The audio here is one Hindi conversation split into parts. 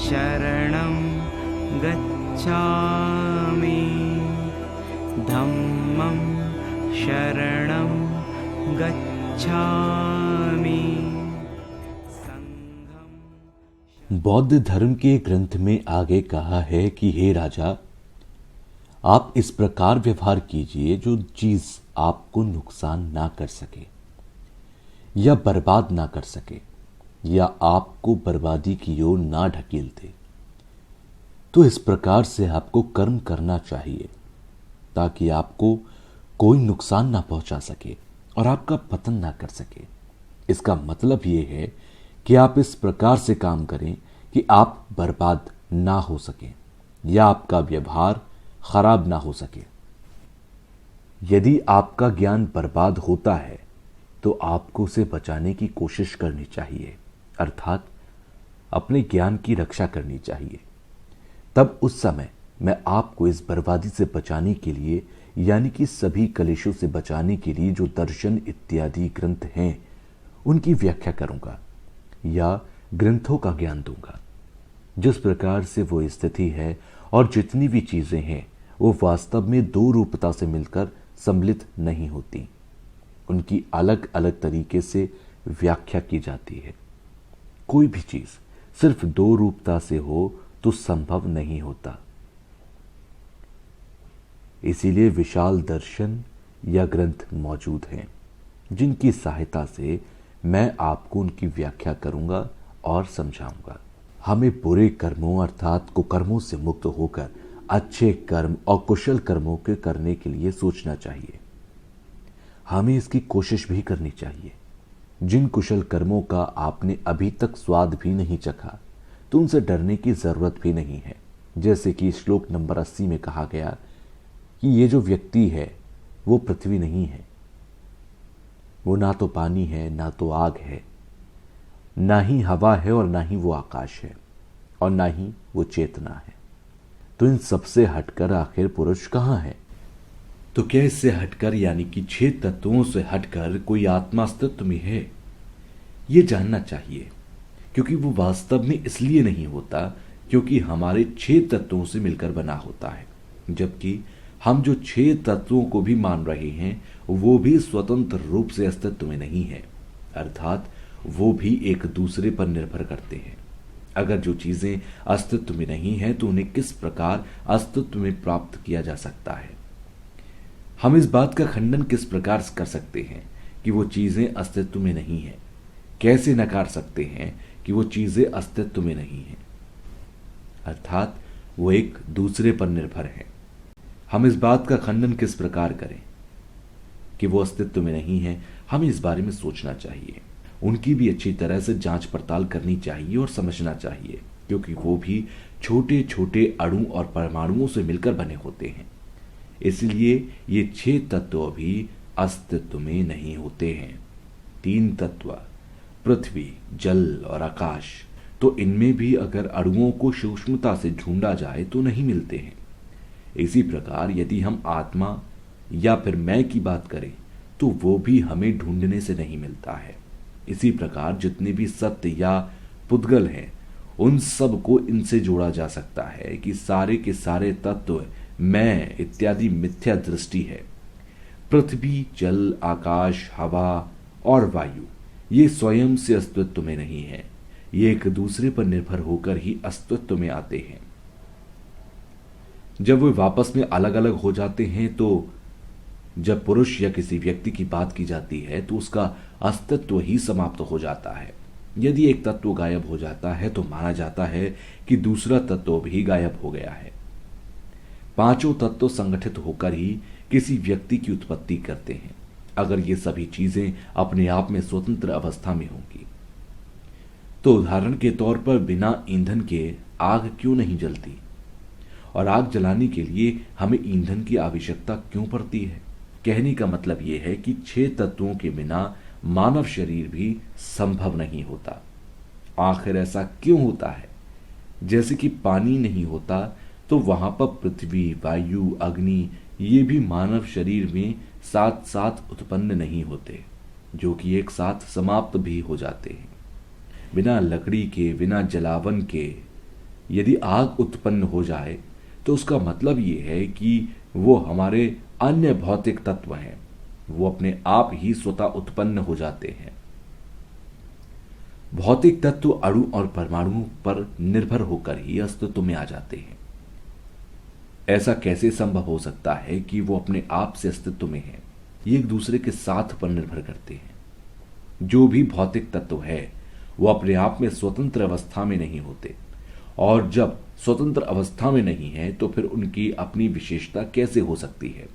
शरणं गच्छामि धम्मं शरणं गच्छामि संघं। बौद्ध धर्म के ग्रंथ में आगे कहा है कि हे राजा, आप इस प्रकार व्यवहार कीजिए जो चीज आपको नुकसान ना कर सके या बर्बाद ना कर सके या आपको बर्बादी की ओर ना ढकेल दे। तो इस प्रकार से आपको कर्म करना चाहिए ताकि आपको कोई नुकसान ना पहुंचा सके और आपका पतन ना कर सके। इसका मतलब यह है कि आप इस प्रकार से काम करें कि आप बर्बाद ना हो सके या आपका व्यवहार खराब ना हो सके। यदि आपका ज्ञान बर्बाद होता है तो आपको उसे बचाने की कोशिश करनी चाहिए, अर्थात अपने ज्ञान की रक्षा करनी चाहिए। तब उस समय मैं आपको इस बर्बादी से बचाने के लिए, यानी कि सभी कलेशों से बचाने के लिए जो दर्शन इत्यादि ग्रंथ हैं उनकी व्याख्या करूंगा या ग्रंथों का ज्ञान दूंगा। जिस प्रकार से वो स्थिति है और जितनी भी चीजें हैं वो वास्तव में दो रूपता से मिलकर सम्मिलित नहीं होती, उनकी अलग अलग तरीके से व्याख्या की जाती है। कोई भी चीज सिर्फ दो रूपता से हो तो संभव नहीं होता। इसीलिए विशाल दर्शन या ग्रंथ मौजूद हैं जिनकी सहायता से मैं आपको उनकी व्याख्या करूंगा और समझाऊंगा। हमें बुरे कर्मों अर्थात कुकर्मों से मुक्त होकर अच्छे कर्म और कुशल कर्मों के करने के लिए सोचना चाहिए। हमें इसकी कोशिश भी करनी चाहिए। जिन कुशल कर्मों का आपने अभी तक स्वाद भी नहीं चखा तो उनसे डरने की जरूरत भी नहीं है। जैसे कि श्लोक नंबर 80 में कहा गया कि ये जो व्यक्ति है वो पृथ्वी नहीं है, वो ना तो पानी है, ना तो आग है, ना ही हवा है और ना ही वो आकाश है और ना ही वो चेतना है। तो इन सबसे हटकर आखिर पुरुष कहाँ है? तो क्या इससे हटकर यानी कि 6 तत्वों से हटकर कोई आत्मा अस्तित्व में है? ये जानना चाहिए, क्योंकि वो वास्तव में इसलिए नहीं होता क्योंकि हमारे 6 तत्वों से मिलकर बना होता है, जबकि हम जो 6 तत्वों को भी मान रहे हैं वो भी स्वतंत्र रूप से अस्तित्व में नहीं है, अर्थात वो भी एक दूसरे पर निर्भर करते हैं। अगर जो चीजें अस्तित्व में नहीं है तो उन्हें किस प्रकार अस्तित्व में प्राप्त किया जा सकता है? हम इस बात का खंडन किस प्रकार कर सकते हैं कि वो चीजें अस्तित्व में नहीं है? कैसे नकार सकते हैं कि वो चीजें अस्तित्व में नहीं है? अर्थात वो एक दूसरे पर निर्भर है। हम इस बात का खंडन किस प्रकार करें कि वो अस्तित्व में नहीं है? हमें इस बारे में सोचना चाहिए, उनकी भी अच्छी तरह से जांच पड़ताल करनी चाहिए और समझना चाहिए, क्योंकि वो भी छोटे छोटे अणु और परमाणुओं से मिलकर बने होते हैं। इसलिए ये 6 तत्व भी अस्तित्व में नहीं होते हैं। 3 तत्व पृथ्वी, जल और आकाश, तो इनमें भी अगर अणुओं को सूक्ष्मता से ढूंढा जाए तो नहीं मिलते हैं। इसी प्रकार यदि हम आत्मा या फिर मैं की बात करें तो वो भी हमें ढूंढने से नहीं मिलता है। इसी प्रकार जितने भी सत्य या पुद्गल हैं उन सब को इनसे जोड़ा जा सकता है कि सारे के सारे तत्व मैं इत्यादि मिथ्या दृष्टि है। पृथ्वी, जल, आकाश, हवा और वायु ये स्वयं से अस्तित्व में नहीं है, ये एक दूसरे पर निर्भर होकर ही अस्तित्व में आते हैं। जब वे वापस में अलग अलग हो जाते हैं तो जब पुरुष या किसी व्यक्ति की बात की जाती है तो उसका अस्तित्व ही समाप्त हो जाता है। यदि एक तत्व गायब हो जाता है तो माना जाता है कि दूसरा तत्व भी गायब हो गया है। 5 तत्व संगठित होकर ही किसी व्यक्ति की उत्पत्ति करते हैं। अगर ये सभी चीजें अपने आप में स्वतंत्र अवस्था में होंगी तो उदाहरण के तौर पर बिना ईंधन के आग क्यों नहीं जलती, और आग जलाने के लिए हमें ईंधन की आवश्यकता क्यों पड़ती है? कहने का मतलब यह है कि 6 तत्वों के बिना मानव शरीर भी संभव नहीं होता। आखिर ऐसा क्यों होता है? जैसे कि पानी नहीं होता तो वहां पर पृथ्वी, वायु, अग्नि ये भी मानव शरीर में साथ साथ उत्पन्न नहीं होते, जो कि एक साथ समाप्त भी हो जाते हैं। बिना लकड़ी के, बिना जलावन के यदि आग उत्पन्न हो जाए तो उसका मतलब ये है कि वो हमारे अन्य भौतिक तत्व हैं, वो अपने आप ही स्वतः उत्पन्न हो जाते हैं। भौतिक तत्व अणु और परमाणुओं पर निर्भर होकर ही अस्तित्व में आ जाते हैं। ऐसा कैसे संभव हो सकता है कि वो अपने आप से अस्तित्व में हैं? ये एक दूसरे के साथ पर निर्भर करते हैं। जो भी भौतिक तत्व है वो अपने आप में स्वतंत्र अवस्था में नहीं होते, और जब स्वतंत्र अवस्था में नहीं है तो फिर उनकी अपनी विशेषता कैसे हो सकती है?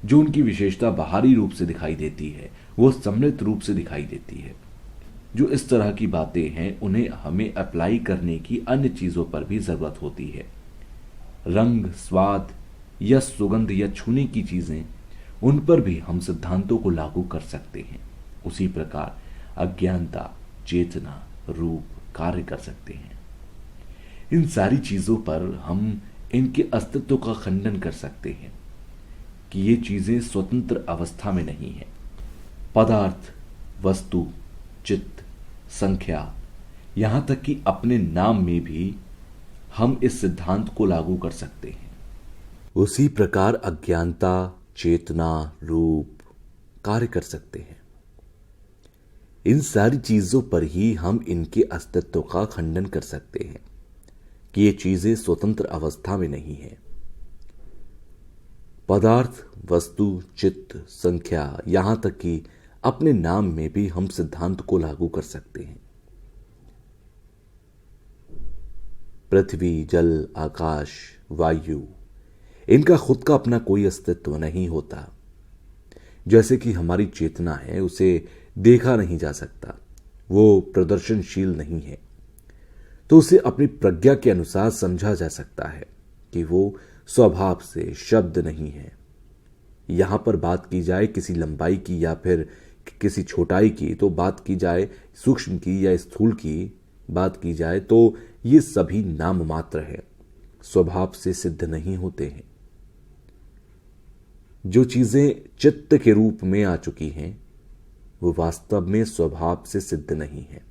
जो उनकी विशेषता बाहरी रूप से दिखाई देती है वो सम्मिलित रूप से दिखाई देती है। जो इस तरह की बातें हैं उन्हें हमें अप्लाई करने की अन्य चीजों पर भी जरूरत होती है। रंग, स्वाद या सुगंध या छूने की चीजें, उन पर भी हम सिद्धांतों को लागू कर सकते हैं। उसी प्रकार अज्ञानता, चेतना, रूप कार्य कर सकते हैं। इन सारी चीजों पर हम इनके अस्तित्व का खंडन कर सकते हैं कि ये चीजें स्वतंत्र अवस्था में नहीं है। पदार्थ, वस्तु, चित्त, संख्या, यहां तक कि अपने नाम में भी हम इस सिद्धांत को लागू कर सकते हैं। उसी प्रकार अज्ञानता, चेतना, रूप कार्य कर सकते हैं। इन सारी चीजों पर ही हम इनके अस्तित्व का खंडन कर सकते हैं कि ये चीजें स्वतंत्र अवस्था में नहीं है। पदार्थ, वस्तु, चित्त, संख्या, यहां तक कि अपने नाम में भी हम सिद्धांत को लागू कर सकते हैं। पृथ्वी, जल, आकाश, वायु, इनका खुद का अपना कोई अस्तित्व नहीं होता। जैसे कि हमारी चेतना है, उसे देखा नहीं जा सकता, वो प्रदर्शनशील नहीं है, तो उसे अपनी प्रज्ञा के अनुसार समझा जा सकता है कि वो स्वभाव से शब्द नहीं है। यहां पर बात की जाए किसी लंबाई की या फिर किसी छोटाई की, तो बात की जाए सूक्ष्म की या स्थूल की बात की जाए, तो ये सभी नाम मात्र है, स्वभाव से सिद्ध नहीं होते हैं। जो चीजें चित्त के रूप में आ चुकी हैं वो वास्तव में स्वभाव से सिद्ध नहीं है।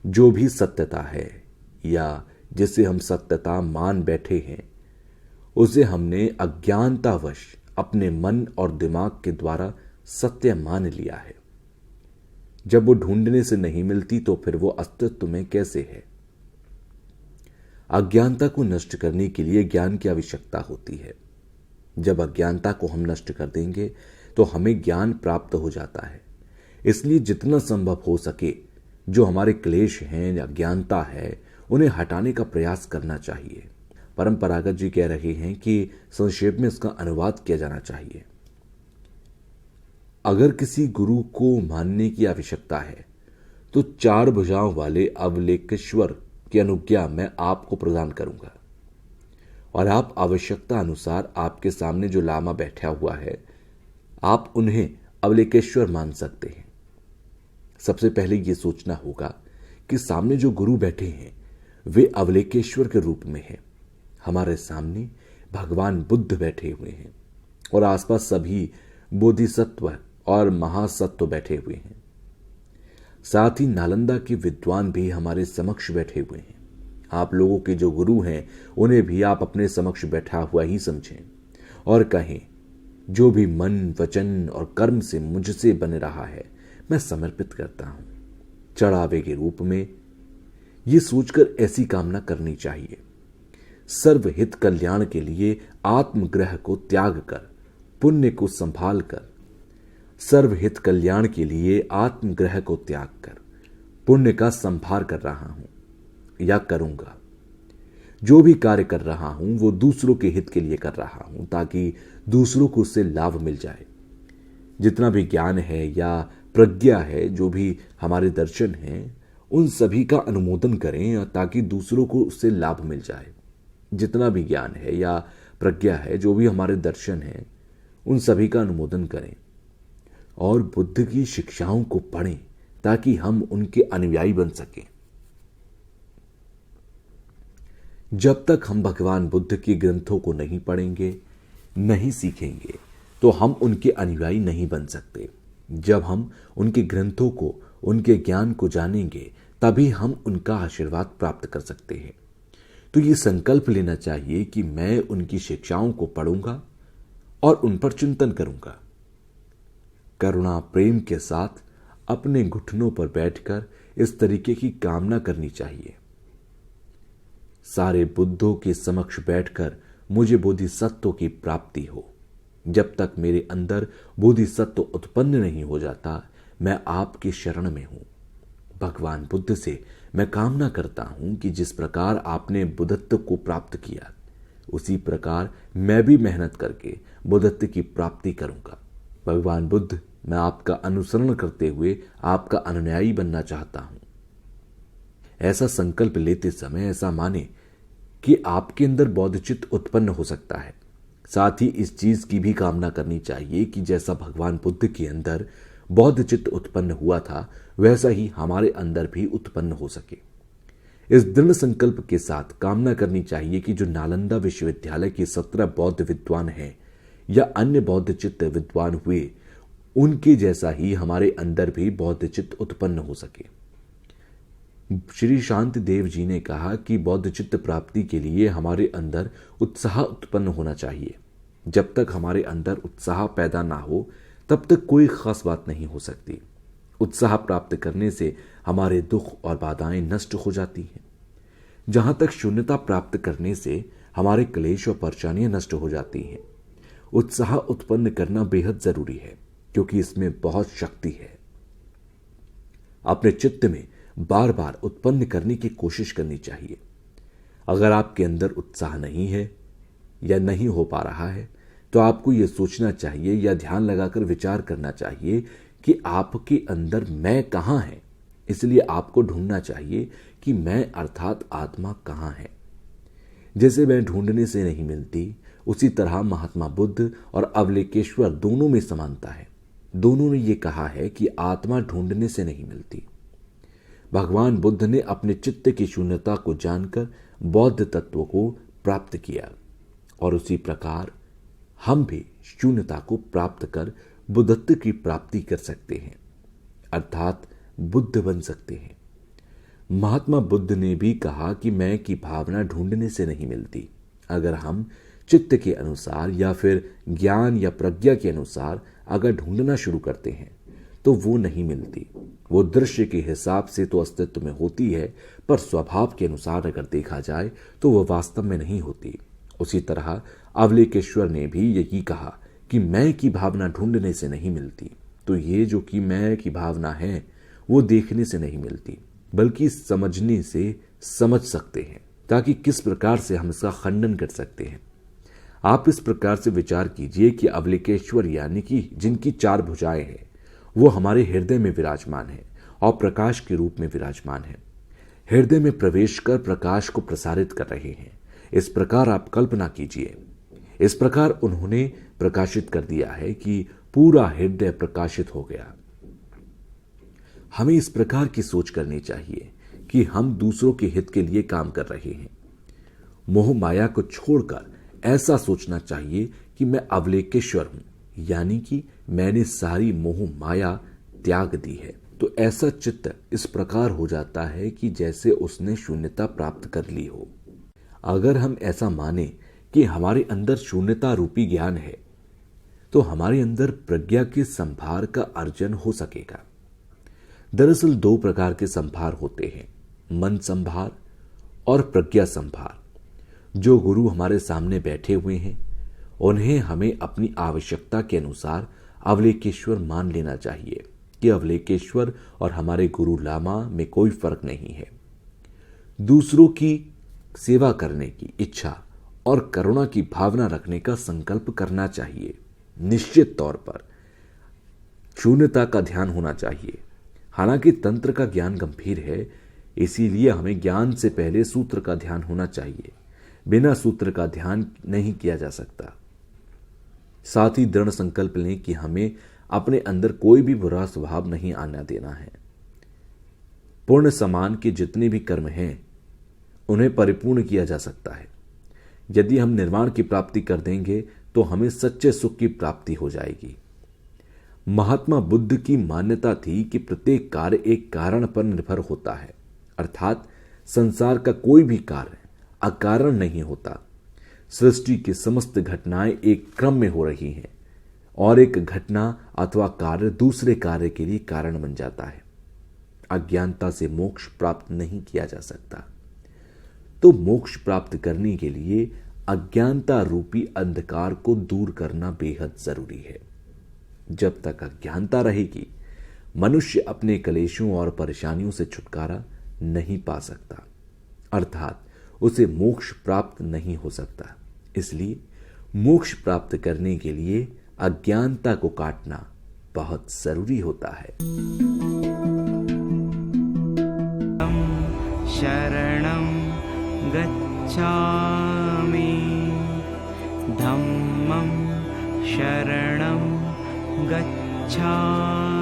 जो भी सत्यता है या जिसे हम सत्यता मान बैठे हैं, उसे हमने अज्ञानतावश अपने मन और दिमाग के द्वारा सत्य मान लिया है। जब वो ढूंढने से नहीं मिलती तो फिर वो अस्तित्व में कैसे है? अज्ञानता को नष्ट करने के लिए ज्ञान की आवश्यकता होती है। जब अज्ञानता को हम नष्ट कर देंगे तो हमें ज्ञान प्राप्त हो जाता है। इसलिए जितना संभव हो सके जो हमारे क्लेश हैं या अज्ञानता है उन्हें हटाने का प्रयास करना चाहिए। परंपरागत जी कह रहे हैं कि संक्षेप में इसका अनुवाद किया जाना चाहिए। अगर किसी गुरु को मानने की आवश्यकता है तो 4 भुजाओं वाले अवलेकेश्वर की अनुज्ञा मैं आपको प्रदान करूंगा, और आप आवश्यकता अनुसार आपके सामने जो लामा बैठा हुआ है आप उन्हें अवलेकेश्वर मान सकते हैं। सबसे पहले यह सोचना होगा कि सामने जो गुरु बैठे हैं वे अवलेकेश्वर के रूप में हैं। हमारे सामने भगवान बुद्ध बैठे हुए हैं और आसपास सभी बोधिसत्व और महासत्व बैठे हुए हैं। साथ ही नालंदा के विद्वान भी हमारे समक्ष बैठे हुए हैं। आप लोगों के जो गुरु हैं उन्हें भी आप अपने समक्ष बैठा हुआ ही समझें और कहें, जो भी मन, वचन और कर्म से मुझसे बन रहा है मैं समर्पित करता हूं। चढ़ावे के रूप में यह सोचकर ऐसी कामना करनी चाहिए। सर्वहित कल्याण के लिए आत्मग्रह को त्याग कर पुण्य को संभाल कर, सर्वहित कल्याण के लिए आत्मग्रह को त्याग कर पुण्य का संभार कर रहा हूं या करूंगा। जो भी कार्य कर रहा हूं वो दूसरों के हित के लिए कर रहा हूं ताकि दूसरों को उससे लाभ मिल जाए। जितना भी ज्ञान है या प्रज्ञा है, जो भी हमारे दर्शन हैं, उन सभी का अनुमोदन करें ताकि दूसरों को उससे लाभ मिल जाए। जितना भी ज्ञान है या प्रज्ञा है, जो भी हमारे दर्शन हैं, उन सभी का अनुमोदन करें और बुद्ध की शिक्षाओं को पढ़ें ताकि हम उनके अनुयायी बन सकें। जब तक हम भगवान बुद्ध के ग्रंथों को नहीं पढ़ेंगे, नहीं सीखेंगे, तो हम उनके अनुयायी नहीं बन सकते। जब हम उनके ग्रंथों को, उनके ज्ञान को जानेंगे, तभी हम उनका आशीर्वाद प्राप्त कर सकते हैं। तो ये संकल्प लेना चाहिए कि मैं उनकी शिक्षाओं को पढ़ूंगा और उन पर चिंतन करूंगा। करुणा प्रेम के साथ अपने घुटनों पर बैठकर इस तरीके की कामना करनी चाहिए। सारे बुद्धों के समक्ष बैठकर मुझे बोधिसत्व की प्राप्ति हो। जब तक मेरे अंदर बोधिसत्व उत्पन्न नहीं हो जाता, मैं आपकी शरण में हूं। भगवान बुद्ध से मैं कामना करता हूं कि जिस प्रकार आपने बुद्धत्व को प्राप्त किया, उसी प्रकार मैं भी मेहनत करके बुद्धत्व की प्राप्ति करूंगा। भगवान बुद्ध, मैं आपका अनुसरण करते हुए आपका अनुयायी बनना चाहता हूं। ऐसा संकल्प लेते समय ऐसा माने कि आपके अंदर बौद्धचित्त उत्पन्न हो सकता है। साथ ही इस चीज की भी कामना करनी चाहिए कि जैसा भगवान बुद्ध के अंदर बौद्धचित्त उत्पन्न हुआ था, वैसा ही हमारे अंदर भी उत्पन्न हो सके। इस दृढ़ संकल्प के साथ कामना करनी चाहिए कि जो नालंदा विश्वविद्यालय के 17 बौद्ध विद्वान हैं या अन्य बौद्धचित्त विद्वान हुए, उनके जैसा ही हमारे अंदर भी बौद्धचित्त उत्पन्न हो सके। श्री शांति देव जी ने कहा कि बौद्धचित्त प्राप्ति के लिए हमारे अंदर उत्साह उत्पन्न होना चाहिए। जब तक हमारे अंदर उत्साह पैदा ना हो, तब तक कोई खास बात नहीं हो सकती। उत्साह प्राप्त करने से हमारे दुख और बाधाएं नष्ट हो जाती हैं। जहां तक शून्यता प्राप्त करने से हमारे क्लेश और परेशानियां नष्ट हो जाती हैं। उत्साह उत्पन्न करना बेहद जरूरी है, क्योंकि इसमें बहुत शक्ति है। अपने चित्त में बार बार उत्पन्न करने की कोशिश करनी चाहिए। अगर आपके अंदर उत्साह नहीं है या नहीं हो पा रहा है, तो आपको यह सोचना चाहिए या ध्यान लगाकर विचार करना चाहिए कि आपके अंदर मैं कहां है। इसलिए आपको ढूंढना चाहिए कि मैं अर्थात आत्मा कहां है। जैसे मैं ढूंढने से नहीं मिलती, उसी तरह महात्मा बुद्ध और अवलेकेश्वर दोनों में समानता है। दोनों ने यह कहा है कि आत्मा ढूंढने से नहीं मिलती। भगवान बुद्ध ने अपने चित्त की शून्यता को जानकर बौद्ध तत्व को प्राप्त किया, और उसी प्रकार हम भी शून्यता को प्राप्त कर बुद्धत्व की प्राप्ति कर सकते हैं, अर्थात बुद्ध बन सकते हैं। महात्मा बुद्ध ने भी कहा कि मैं की भावना ढूंढने से नहीं मिलती। अगर हम चित्त के अनुसार या फिर ज्ञान या प्रज्ञा के अनुसार अगर ढूंढना शुरू करते हैं, तो वो नहीं मिलती। वो दृश्य के हिसाब से तो अस्तित्व में होती है, पर स्वभाव के अनुसार अगर देखा जाए तो वह वास्तव में नहीं होती। उसी तरह अवलेकेश्वर ने भी यही कहा कि मैं की भावना ढूंढने से नहीं मिलती। तो ये जो कि मैं की भावना है, वो देखने से नहीं मिलती, बल्कि समझने से समझ सकते हैं, ताकि किस प्रकार से हम इसका खंडन कर सकते हैं। आप इस प्रकार से विचार कीजिए कि अवलेकेश्वर यानी कि जिनकी 4 भुजाएं हैं, वो हमारे हृदय में विराजमान है और प्रकाश के रूप में विराजमान है। हृदय में प्रवेश कर प्रकाश को प्रसारित कर रहे हैं। इस प्रकार आप कल्पना कीजिए। इस प्रकार उन्होंने प्रकाशित कर दिया है कि पूरा हृदय प्रकाशित हो गया। हमें इस प्रकार की सोच करनी चाहिए कि हम दूसरों के हित के लिए काम कर रहे हैं। मोह माया को छोड़कर ऐसा सोचना चाहिए कि मैं अवलेकेश्वर हूं, यानी कि मैंने सारी मोह माया त्याग दी है। तो ऐसा चित्त इस प्रकार हो जाता है कि जैसे उसने शून्यता प्राप्त कर ली हो। अगर हम ऐसा माने कि हमारे अंदर शून्यता रूपी ज्ञान है, तो हमारे अंदर प्रज्ञा के संभार का अर्जन हो सकेगा। दरअसल 2 प्रकार के संभार होते हैं, मन संभार और प्रज्ञा संभार। जो गुरु हमारे सामने बैठे हुए हैं, उन्हें हमें अपनी आवश्यकता के अनुसार अवलेकेश्वर मान लेना चाहिए कि अवलेकेश्वर और हमारे गुरु लामा में कोई फर्क नहीं है। दूसरों की सेवा करने की इच्छा और करुणा की भावना रखने का संकल्प करना चाहिए। निश्चित तौर पर शून्यता का ध्यान होना चाहिए। हालांकि तंत्र का ज्ञान गंभीर है, इसीलिए हमें ज्ञान से पहले सूत्र का ध्यान होना चाहिए। बिना सूत्र का ध्यान नहीं किया जा सकता। साथ ही दृढ़ संकल्प लें कि हमें अपने अंदर कोई भी बुरा स्वभाव नहीं आना देना है। पूर्ण समान के जितने भी कर्म हैं, उन्हें परिपूर्ण किया जा सकता है। यदि हम निर्वाण की प्राप्ति कर देंगे, तो हमें सच्चे सुख की प्राप्ति हो जाएगी। महात्मा बुद्ध की मान्यता थी कि प्रत्येक कार्य एक कारण पर निर्भर होता है। अर्थात संसार का कोई भी कार्य अकारण नहीं होता। सृष्टि की समस्त घटनाएं एक क्रम में हो रही हैं और एक घटना अथवा कार्य दूसरे कार्य के लिए कारण बन जाता है। अज्ञानता से मोक्ष प्राप्त नहीं किया जा सकता। तो मोक्ष प्राप्त करने के लिए अज्ञानता रूपी अंधकार को दूर करना बेहद जरूरी है। जब तक अज्ञानता रहेगी, मनुष्य अपने कलेशों और परेशानियों से छुटकारा नहीं पा सकता, अर्थात उसे मोक्ष प्राप्त नहीं हो सकता। इसलिए मोक्ष प्राप्त करने के लिए अज्ञानता को काटना बहुत जरूरी होता है। शरणं गच्छामि धम्मं शरणं गच्छामि